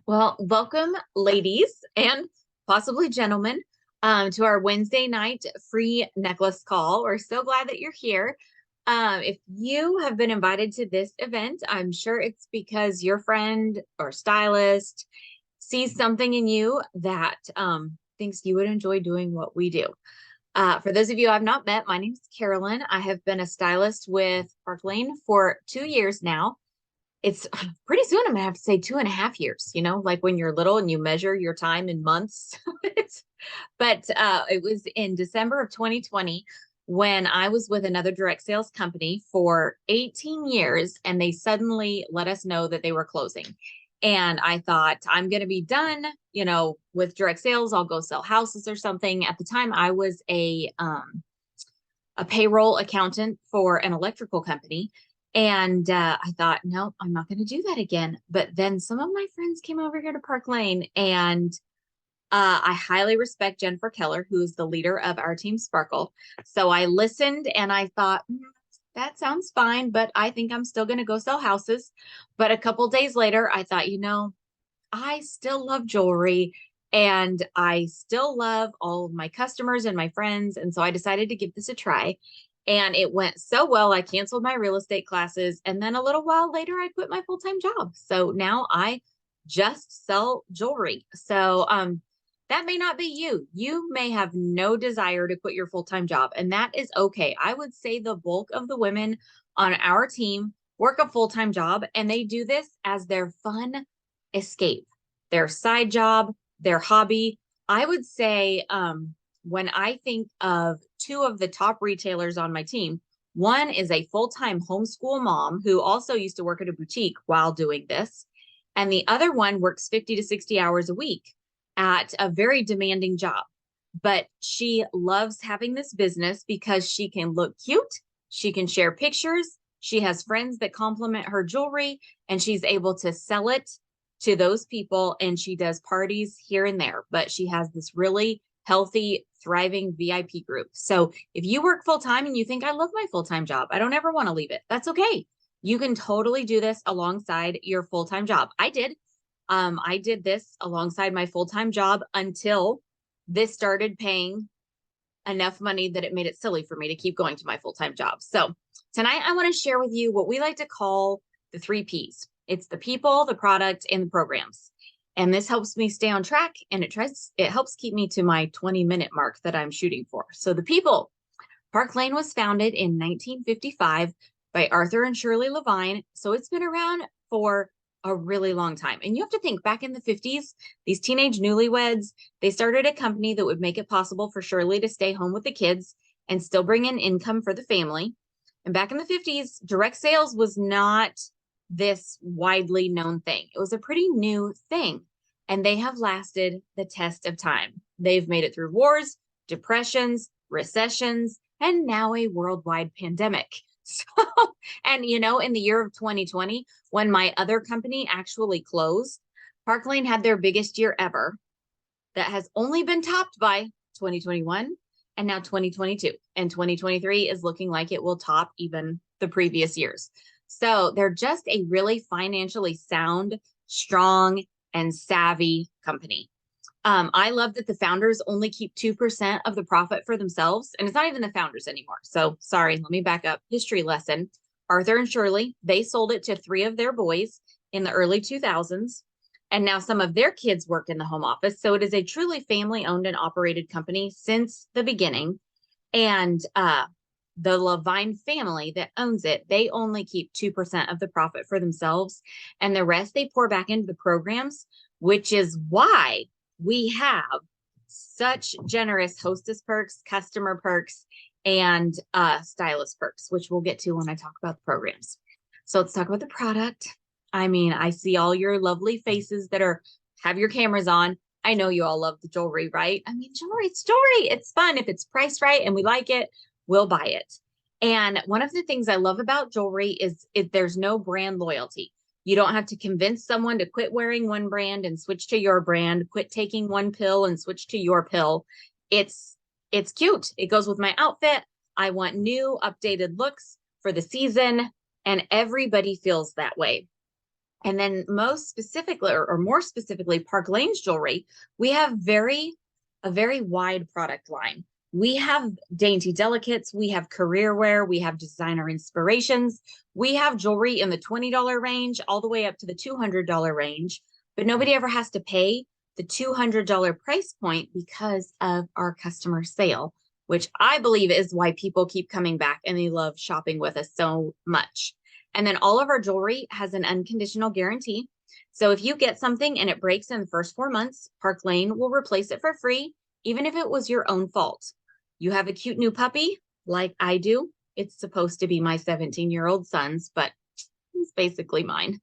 Well, welcome, ladies and possibly gentlemen, to our Wednesday night free necklace call. We're so glad that you're here. If you have been invited to this event, I'm sure it's because your friend or stylist sees something in you that thinks you would enjoy doing what we do. For those of you I've not met, my name is Carolyn. I have been a stylist with Park Lane for 2 years now. It's pretty soon I'm gonna have to say 2.5 years, like when you're little and you measure your time in months. But it was in December of 2020 when I was with another direct sales company for 18 years and they suddenly let us know that they were closing. And I thought, I'm going to be done, with direct sales. I'll go sell houses or something. At the time, I was a payroll accountant for an electrical company. And I thought, no, I'm not going to do that again. But then some of my friends came over here to Park Lane, and I highly respect Jennifer Keller, who is the leader of our team Sparkle. So I listened and I thought, that sounds fine, but I think I'm still going to go sell houses. But a couple days later, I thought, I still love jewelry and I still love all of my customers and my friends. And so I decided to give this a try. And it went so well, I canceled my real estate classes. And then a little while later, I quit my full-time job. So now I just sell jewelry. So that may not be you. You may have no desire to quit your full-time job, and that is okay. I would say the bulk of the women on our team work a full-time job, and they do this as their fun escape, their side job, their hobby. I would say when I think of two of the top retailers on my team, one is a full-time homeschool mom who also used to work at a boutique while doing this. And the other one works 50 to 60 hours a week at a very demanding job. But she loves having this business because she can look cute, she can share pictures, she has friends that compliment her jewelry, and she's able to sell it to those people. And she does parties here and there, but she has this really healthy, thriving VIP group. So if you work full time and you think, I love my full time job, I don't ever want to leave it, that's okay. You can totally do this alongside your full time job. I did this alongside my full time job until this started paying enough money that it made it silly for me to keep going to my full time job. So tonight, I want to share with you what we like to call the 3 Ps. It's the people, the product, and the programs. And this helps me stay on track, and it helps keep me to my 20-minute mark that I'm shooting for. So the people. Park Lane was founded in 1955 by Arthur and Shirley Levine. So it's been around for a really long time. And you have to think, back in the 50s, these teenage newlyweds, they started a company that would make it possible for Shirley to stay home with the kids and still bring in income for the family. And back in the 50s, direct sales was not this widely known thing. It was a pretty new thing. And they have lasted the test of time. They've made it through wars, depressions, recessions, and now a worldwide pandemic. So, and in the year of 2020, when my other company actually closed, Park Lane had their biggest year ever that has only been topped by 2021 and now 2022. And 2023 is looking like it will top even the previous years. So they're just a really financially sound, strong, and savvy company. I love that the founders only keep 2% of the profit for themselves. And it's not even the founders anymore. So sorry, let me back up. History lesson. Arthur and Shirley, they sold it to 3 of their boys in the early 2000s. And now some of their kids work in the home office. So it is a truly family owned and operated company since the beginning. And the Levine family that owns it, they only keep 2% of the profit for themselves. And the rest they pour back into the programs, which is why we have such generous hostess perks, customer perks, and stylist perks, which we'll get to when I talk about the programs. So let's talk about the product. I mean, I see all your lovely faces that have your cameras on. I know you all love the jewelry, right? I mean, jewelry, it's jewelry. It's fun. If it's priced right and we like it, we'll buy it. And one of the things I love about jewelry is there's no brand loyalty. You don't have to convince someone to quit wearing one brand and switch to your brand, quit taking one pill and switch to your pill. It's cute. It goes with my outfit. I want new, updated looks for the season, and everybody feels that way. And then most specifically, or more specifically, Park Lane's jewelry, we have a very wide product line. We have dainty delicates, we have career wear, we have designer inspirations, we have jewelry in the $20 range all the way up to the $200 range, but nobody ever has to pay the $200 price point because of our customer sale, which I believe is why people keep coming back and they love shopping with us so much. And then all of our jewelry has an unconditional guarantee. So if you get something and it breaks in the first 4 months, Park Lane will replace it for free, even if it was your own fault. You have a cute new puppy, like I do. It's supposed to be my 17-year-old son's, but he's basically mine.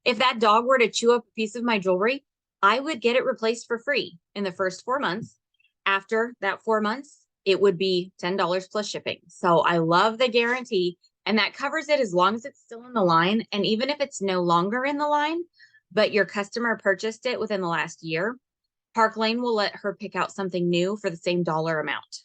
If that dog were to chew up a piece of my jewelry, I would get it replaced for free in the first 4 months. After that 4 months, it would be $10 plus shipping. So I love the guarantee, and that covers it as long as it's still in the line. And even if it's no longer in the line, but your customer purchased it within the last year, Park Lane will let her pick out something new for the same dollar amount.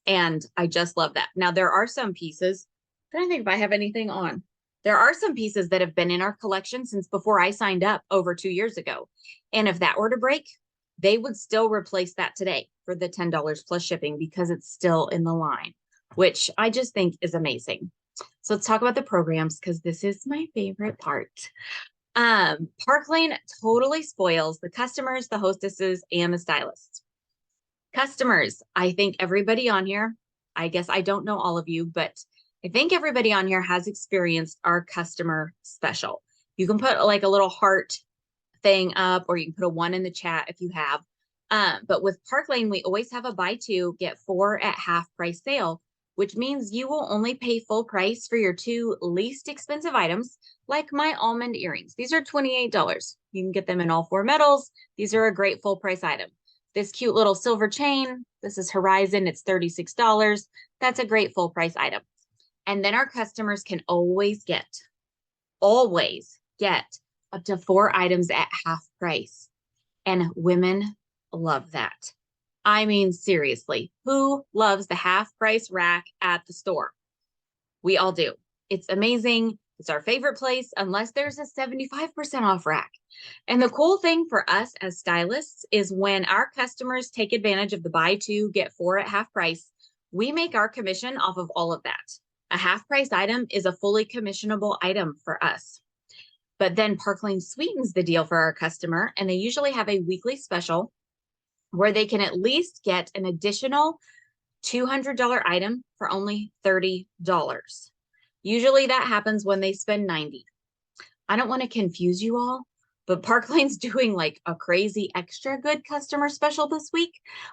And I just love that. Now, there are some pieces, I don't think if I have anything on. There are some pieces that have been in our collection since before I signed up over 2 years ago. And if that were to break, they would still replace that today for the $10 plus shipping because it's still in the line, which I just think is amazing. So let's talk about the programs because this is my favorite part. Park Lane totally spoils the customers, the hostesses, and the stylists. Customers, I think everybody on here, I guess I don't know all of you, but I think everybody on here has experienced our customer special. You can put like a little heart thing up, or you can put a 1 in the chat if you have. But with Park Lane, we always have a buy 2, get 4 at half price sale, which means you will only pay full price for your 2 least expensive items, like my almond earrings. These are $28. You can get them in all 4 metals. These are a great full price item. This cute little silver chain, this is Horizon, it's $36. That's a great full price item. And then our customers can always get up to 4 items at half price. And women love that. I mean, seriously, who loves the half price rack at the store? We all do. It's amazing. It's our favorite place, unless there's a 75% off rack. And the cool thing for us as stylists is when our customers take advantage of the buy 2, get 4 at half price, we make our commission off of all of that. A half price item is a fully commissionable item for us. But then Park Lane sweetens the deal for our customer, and they usually have a weekly special where they can at least get an additional $200 item for only $30. Usually that happens when they spend $90. I don't want to confuse you all, but Park Lane's doing like a crazy extra good customer special this week,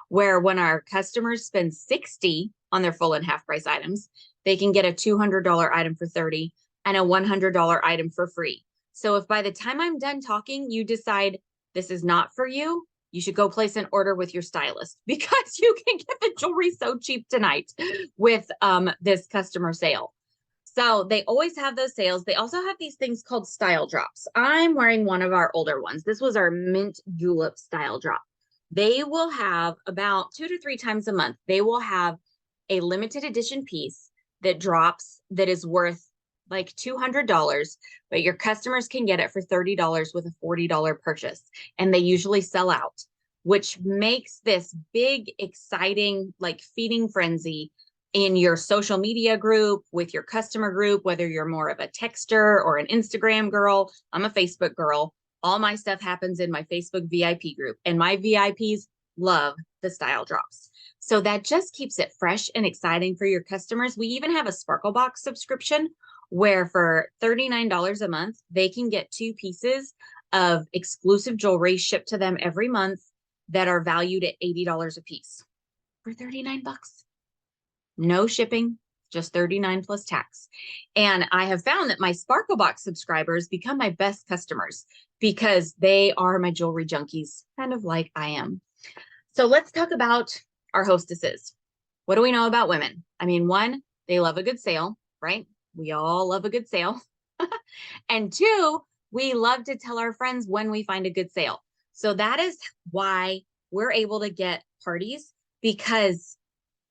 where when our customers spend $60 on their full and half price items, they can get a $200 item for $30 and a $100 item for free. So if by the time I'm done talking, you decide this is not for you, you should go place an order with your stylist, because you can get the jewelry so cheap tonight with this customer sale. So they always have those sales. They also have these things called style drops. I'm wearing one of our older ones. This was our mint julep style drop. They will have about 2 to 3 times a month. They will have a limited edition piece that drops that is worth like $200, but your customers can get it for $30 with a $40 purchase. And they usually sell out, which makes this big, exciting, like feeding frenzy in your social media group, with your customer group, whether you're more of a texter or an Instagram girl. I'm a Facebook girl. All my stuff happens in my Facebook VIP group, and my VIPs love the style drops. So that just keeps it fresh and exciting for your customers. We even have a Sparkle Box subscription where for $39 a month, they can get 2 pieces of exclusive jewelry shipped to them every month that are valued at $80 a piece for 39 bucks. No shipping, just 39 plus tax. And I have found that my Sparkle Box subscribers become my best customers because they are my jewelry junkies, kind of like I am. So let's talk about our hostesses. What do we know about women? I mean, 1, they love a good sale, right? We all love a good sale. And 2, we love to tell our friends when we find a good sale. So that is why we're able to get parties, because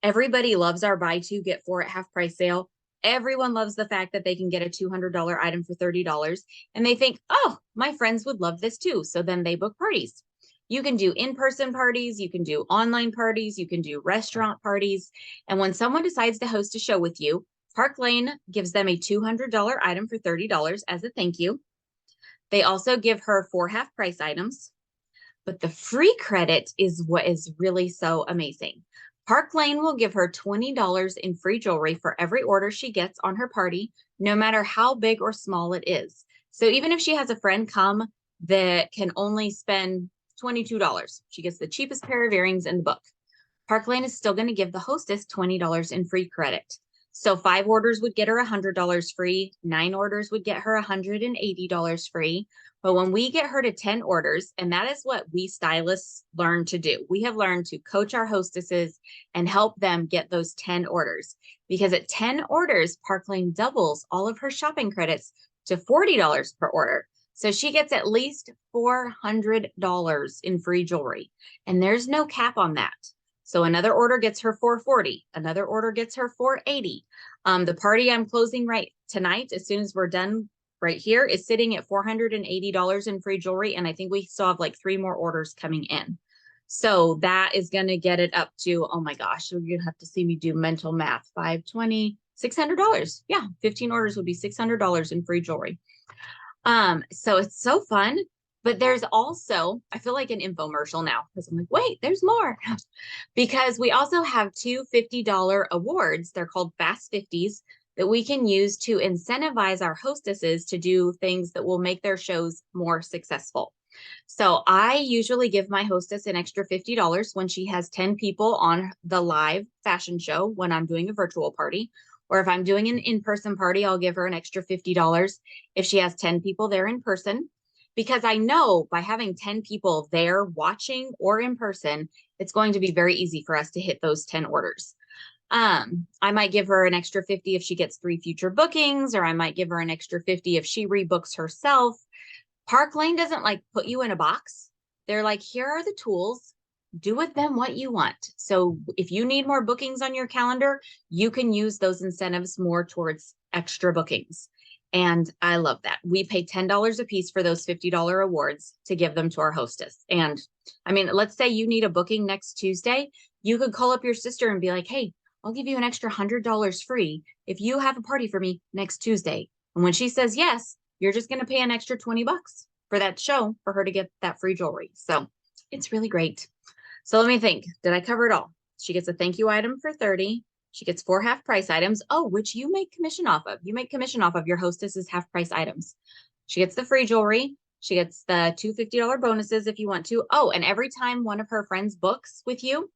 everybody loves our buy 2, get 4 at half price sale, Everyone loves the fact that they can get a $200 item for $30 and they think, oh, my friends would love this too. So then they book parties. You can do in-person parties, you can do online parties, you can do restaurant parties. And when someone decides to host a show with you, Park Lane gives them a $200 item for $30 as a thank you. They also give her 4 half price items. But the free credit is what is really so amazing. Park Lane will give her $20 in free jewelry for every order she gets on her party, no matter how big or small it is. So even if she has a friend come that can only spend $22, she gets the cheapest pair of earrings in the book. Park Lane is still going to give the hostess $20 in free credit. So 5 orders would get her $100 free. 9 orders would get her $180 free. But when we get her to 10 orders, and that is what we stylists learn to do, we have learned to coach our hostesses and help them get those 10 orders. Because at 10 orders, Park Lane doubles all of her shopping credits to $40 per order. So she gets at least $400 in free jewelry. And there's no cap on that. So another order gets her $440. Another order gets her $480. The party I'm closing right tonight, as soon as we're done right here, is sitting at $480 in free jewelry. And I think we still have like 3 more orders coming in. So that is going to get it up to, oh my gosh, you're going to have to see me do mental math. 520, $600. Yeah, 15 orders would be $600 in free jewelry. So it's so fun. But there's also, I feel like an infomercial now because I'm like, wait, there's more. Because we also have 2 $50 awards. They're called Fast 50s that we can use to incentivize our hostesses to do things that will make their shows more successful. So I usually give my hostess an extra $50 when she has 10 people on the live fashion show when I'm doing a virtual party. Or if I'm doing an in-person party, I'll give her an extra $50 if she has 10 people there in person. Because I know by having 10 people there watching or in person, it's going to be very easy for us to hit those 10 orders. I might give her an extra 50 if she gets 3 future bookings, or I might give her an extra 50 if she rebooks herself. Park Lane doesn't like put you in a box. They're like, here are the tools. Do with them what you want. So if you need more bookings on your calendar, you can use those incentives more towards extra bookings. And I love that. We pay $10 a piece for those $50 awards to give them to our hostess. And I mean, let's say you need a booking next Tuesday. You could call up your sister and be like, hey, I'll give you an extra $100 free if you have a party for me next Tuesday. And when she says yes, you're just going to pay an extra 20 bucks for that show for her to get that free jewelry. So it's really great. So let me think. Did I cover it all? She gets a thank you item for 30. She gets 4 half price items. Oh, which you make commission off of. You make commission off of your hostess's half price items. She gets the free jewelry. She gets the 2 $50 bonuses if you want to. Oh, and every time one of her friends books with you,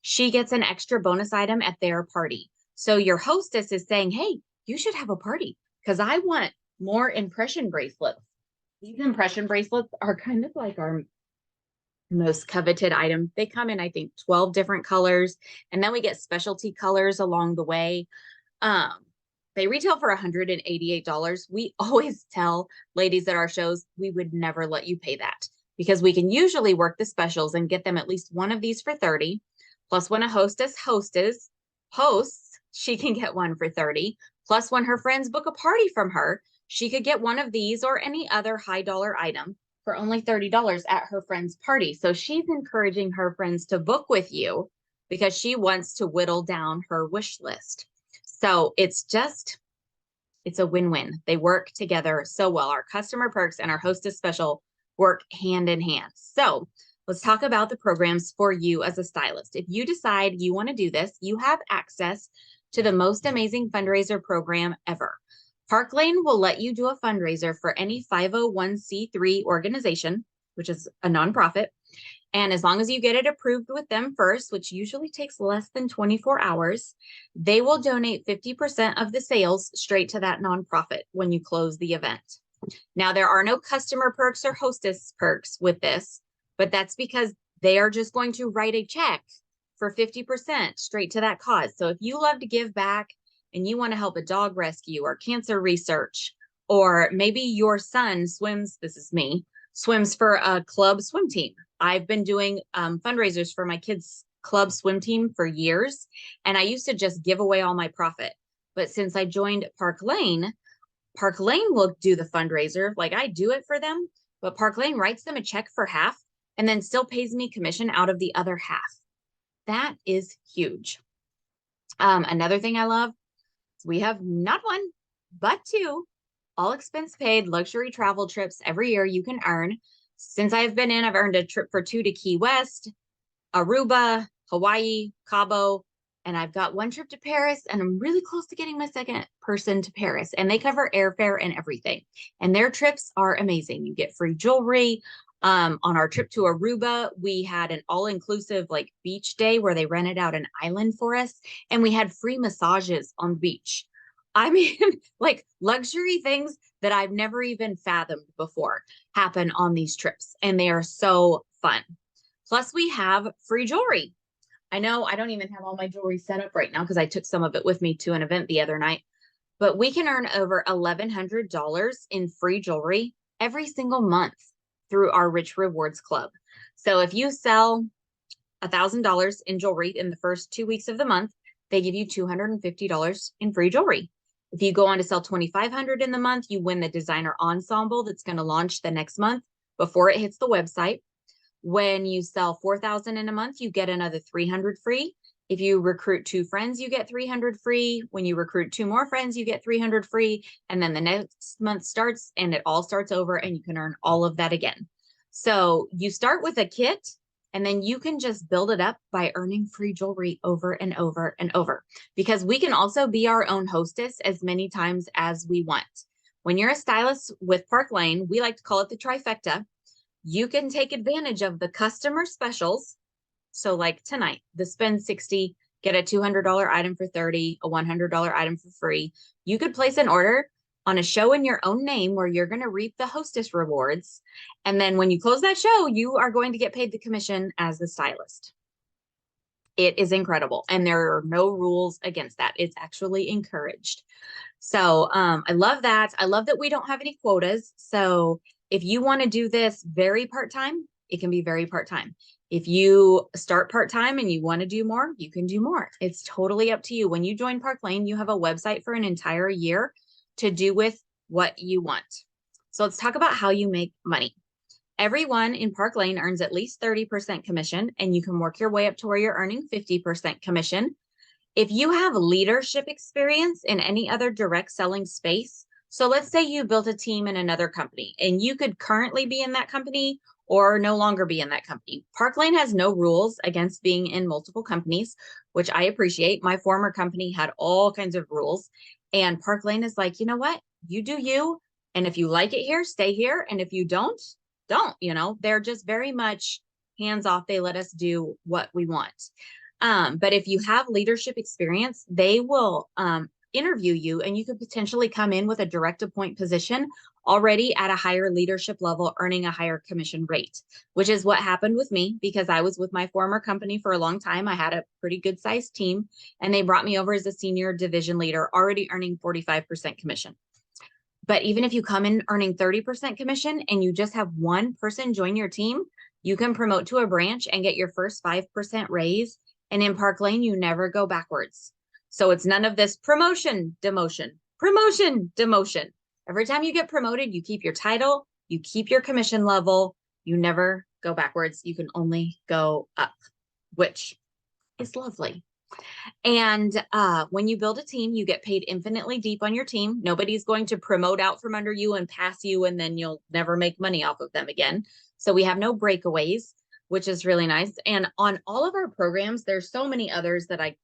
she gets an extra bonus item at their party. So your hostess is saying, hey, you should have a party because I want more impression bracelets. These impression bracelets are kind of like our most coveted item. They come in, I think, 12 different colors, and then we get specialty colors along the way. They retail for $188. We always tell ladies at our shows, we would never let you pay that because we can usually work the specials and get them at least one of these for 30. Plus when a hostess hosts, she can get one for 30. Plus when her friends book a party from her, she could get one of these or any other high dollar item for only $30 at her friend's party. So she's encouraging her friends to book with you because she wants to whittle down her wish list. So it's a win-win. They work together so well. Our customer perks and our hostess special work hand in hand. So let's talk about the programs for you as a stylist. If you decide you want to do this, you have access to the most amazing fundraiser program ever. Park Lane will let you do a fundraiser for any 501c3 organization, which is a nonprofit. And as long as you get it approved with them first, which usually takes less than 24 hours, they will donate 50% of the sales straight to that nonprofit when you close the event. Now, there are no customer perks or hostess perks with this, but that's because they are just going to write a check for 50% straight to that cause. So if you love to give back and you want to help a dog rescue or cancer research, or maybe your son swims, this is me, swims for a club swim team. I've been doing fundraisers for my kids' club swim team for years, and I used to just give away all my profit. But since I joined Park Lane will do the fundraiser. Like I do it for them, but Park Lane writes them a check for half and then still pays me commission out of the other half. That is huge. Another thing I love is we have not one, but two all expense paid luxury travel trips every year you can earn. Since I've been in, I've earned a trip for 2 to Key West, Aruba, Hawaii, Cabo, and I've got one trip to Paris, and I'm really close to getting my second person to Paris. And they cover airfare and everything. And their trips are amazing. You get free jewelry. On our trip to Aruba, we had an all-inclusive like beach day where they rented out an island for us, and we had free massages on the beach. I mean, like luxury things that I've never even fathomed before happen on these trips, and they are so fun. Plus, we have free jewelry. I know I don't even have all my jewelry set up right now because I took some of it with me to an event the other night, but we can earn over $1,100 in free jewelry every single month through our Rich Rewards Club. So if you sell $1,000 in jewelry in the first 2 weeks of the month, they give you $250 in free jewelry. If you go on to sell 2,500 in the month, you win the designer ensemble that's going to launch the next month before it hits the website. When you sell 4,000 in a month, you get another 300 free. If you recruit 2 friends, you get 300 free. When you recruit 2 more friends, you get 300 free. And then the next month starts and it all starts over and you can earn all of that again. So you start with a kit and then you can just build it up by earning free jewelry over and over and over, because we can also be our own hostess as many times as we want. When you're a stylist with Park Lane, we like to call it the trifecta. You can take advantage of the customer specials. So like tonight, the spend 60, get a $200 item for 30, a $100 item for free. You could place an order on a show in your own name where you're going to reap the hostess rewards. And then when you close that show, you are going to get paid the commission as the stylist. It is incredible. And there are no rules against that. It's actually encouraged. So I love that. I love that we don't have any quotas. So if you want to do this very part-time, it can be very part-time. If you start part-time and you want to do more, you can do more. It's totally up to you. When you join Park Lane, you have a website for an entire year to do with what you want. So let's talk about how you make money. Everyone in Park Lane earns at least 30% commission, and you can work your way up to where you're earning 50% commission. If you have leadership experience in any other direct selling space, so let's say you built a team in another company and you could currently be in that company or no longer be in that company. Park Lane has no rules against being in multiple companies, which I appreciate. My former company had all kinds of rules, and Park Lane is like, you know what? You do you. And if you like it here, stay here. And if you don't, they're just very much hands off. They let us do what we want. But if you have leadership experience, they will interview you, and you could potentially come in with a direct appoint position already at a higher leadership level, earning a higher commission rate, which is what happened with me because I was with my former company for a long time. I had a pretty good sized team, and they brought me over as a senior division leader, already earning 45% commission. But even if you come in earning 30% commission and you just have one person join your team, you can promote to a branch and get your first 5% raise. And in Park Lane, you never go backwards. So it's none of this promotion, demotion, promotion, demotion. Every time you get promoted, you keep your title, you keep your commission level, you never go backwards. You can only go up, which is lovely. And when you build a team, you get paid infinitely deep on your team. Nobody's going to promote out from under you and pass you, and then you'll never make money off of them again. So we have no breakaways, which is really nice. And on all of our programs, there's so many others that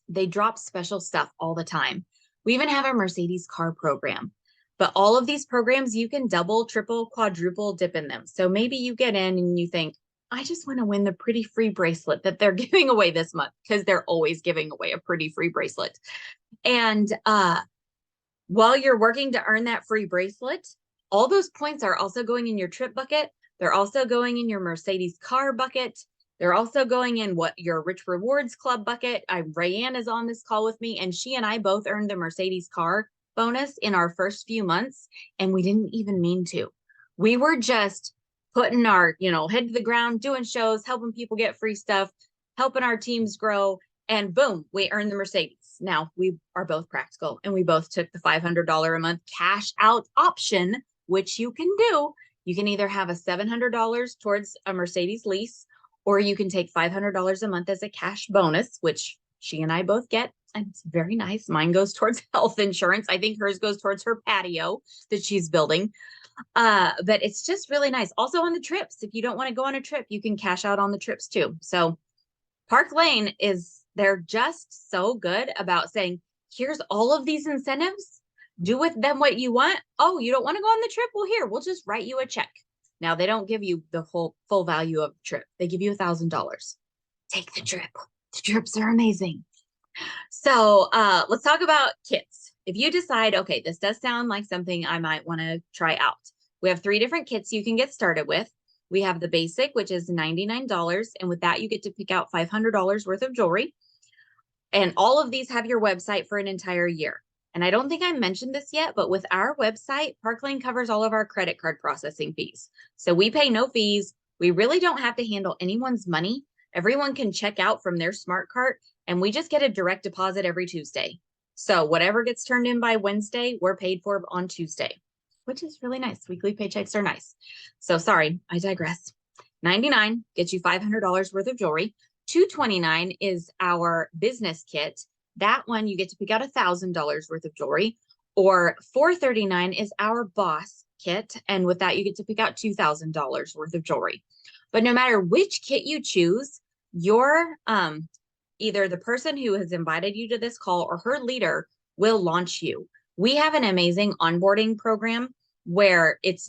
they drop special stuff all the time. We even have a Mercedes car program. But all of these programs, you can double, triple, quadruple dip in them. So maybe you get in and you think, I just want to win the pretty free bracelet that they're giving away this month, because they're always giving away a pretty free bracelet. And while you're working to earn that free bracelet, all those points are also going in your trip bucket. They're also going in your Mercedes car bucket. They're also going in your Rich Rewards Club bucket. Rayanne is on this call with me, and she and I both earned the Mercedes car bonus in our first few months, and we didn't even mean to. We were just putting our, head to the ground, doing shows, helping people get free stuff, helping our teams grow, and boom, we earned the Mercedes. nice. Now we are both practical and we both took the $500 a month cash out option, which you can do. You can either have a $700 towards a Mercedes lease, or you can take $500 a month as a cash bonus, which she and I both get. And it's very nice. Mine goes towards health insurance. I think hers goes towards her patio that she's building. But it's just really nice. Also on the trips, if you don't want to go on a trip, you can cash out on the trips too. So Park Lane they're just so good about saying, here's all of these incentives. Do with them what you want. Oh, you don't want to go on the trip? Well, here, we'll just write you a check. Now they don't give you the full value of the trip. They give you $1,000. Take the trip. The trips are amazing. So let's talk about kits. If you decide, okay, this does sound like something I might want to try out. We have 3 different kits you can get started with. We have the basic, which is $99. And with that, you get to pick out $500 worth of jewelry. And all of these have your website for an entire year. And I don't think I mentioned this yet, but with our website, Park Lane covers all of our credit card processing fees. So we pay no fees. We really don't have to handle anyone's money. Everyone can check out from their smart cart, and we just get a direct deposit every Tuesday. So whatever gets turned in by Wednesday, we're paid for on Tuesday, which is really nice. Weekly paychecks are nice. So sorry, I digress. $99 gets you $500 worth of jewelry. $229 is our business kit. That one, you get to pick out $1,000 worth of jewelry. Or $439 is our boss kit. And with that, you get to pick out $2,000 worth of jewelry. But no matter which kit you choose, your either the person who has invited you to this call or her leader will launch you. We have an amazing onboarding program where if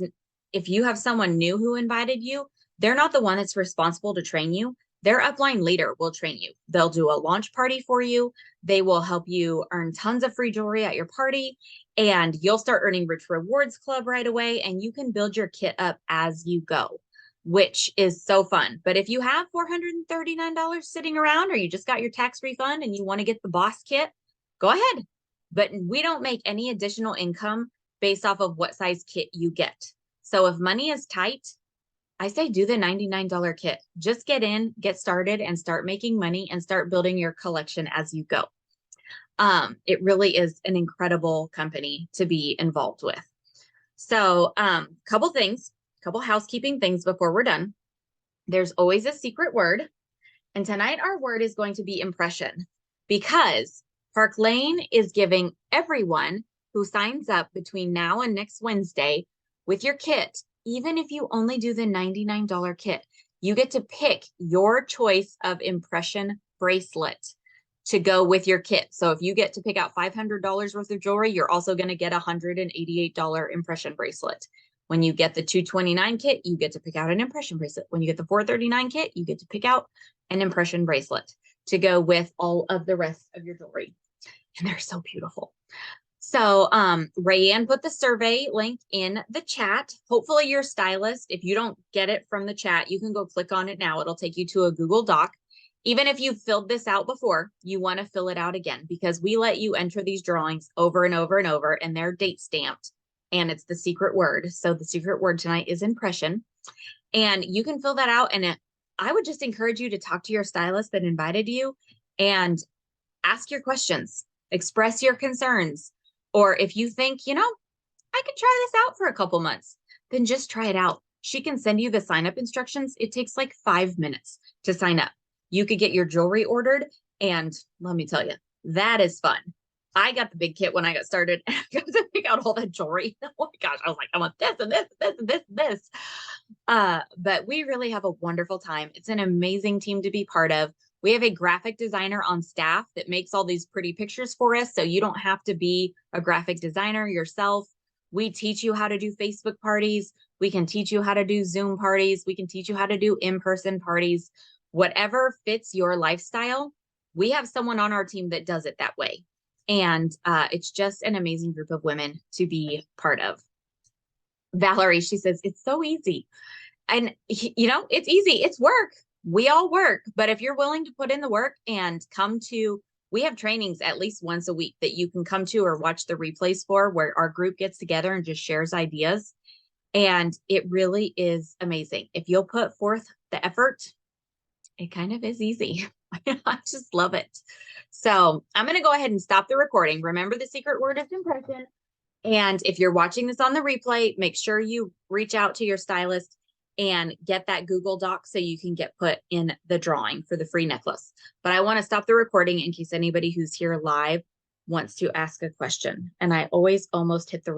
you have someone new who invited you, they're not the one that's responsible to train you. Their upline leader will train you. They'll do a launch party for you. They will help you earn tons of free jewelry at your party, and you'll start earning Rich Rewards Club right away, and you can build your kit up as you go, which is so fun. But if you have $439 sitting around, or you just got your tax refund and you want to get the boss kit, go ahead. But we don't make any additional income based off of what size kit you get. So if money is tight, I say do the $99 kit. Just get in, get started, and start making money and start building your collection as you go. It really is an incredible company to be involved with. So couple housekeeping things before we're done. There's always a secret word. And tonight our word is going to be impression, because Park Lane is giving everyone who signs up between now and next Wednesday with your kit, even if you only do the $99 kit, you get to pick your choice of impression bracelet to go with your kit. So if you get to pick out $500 worth of jewelry, you're also going to get a $188 impression bracelet. When you get the $229 kit, you get to pick out an impression bracelet. When you get the $439 kit, you get to pick out an impression bracelet to go with all of the rest of your jewelry. And they're so beautiful. So Rayanne put the survey link in the chat. Hopefully your stylist, if you don't get it from the chat, you can go click on it now. It'll take you to a Google Doc. Even if you've filled this out before, you want to fill it out again, because we let you enter these drawings over and over and over, and they're date stamped, and it's the secret word. So the secret word tonight is impression, and you can fill that out. And I would just encourage you to talk to your stylist that invited you and ask your questions, express your concerns. Or if you think, I could try this out for a couple months, then just try it out. She can send you the sign-up instructions. It takes like 5 minutes to sign up. You could get your jewelry ordered, and let me tell you, that is fun. I got the big kit when I got started, and I got to pick out all that jewelry. Oh my gosh, I was like, I want this and this and this and this and this. But we really have a wonderful time. It's an amazing team to be part of. We have a graphic designer on staff that makes all these pretty pictures for us, so you don't have to be a graphic designer yourself. We teach you how to do Facebook parties. We can teach you how to do Zoom parties. We can teach you how to do in-person parties. Whatever fits your lifestyle, we have someone on our team that does it that way. And it's just an amazing group of women to be part of. Valerie, she says, it's so easy. And, it's easy. It's work. We all work. But if you're willing to put in the work and we have trainings at least once a week that you can come to or watch the replays for, where our group gets together and just shares ideas. And it really is amazing. If you'll put forth the effort, it kind of is easy. I just love it. So I'm going to go ahead and stop the recording. Remember, the secret word is impression. And if you're watching this on the replay, make sure you reach out to your stylist and get that Google Doc so you can get put in the drawing for the free necklace. But I want to stop the recording in case anybody who's here live wants to ask a question. And I always almost hit the wrong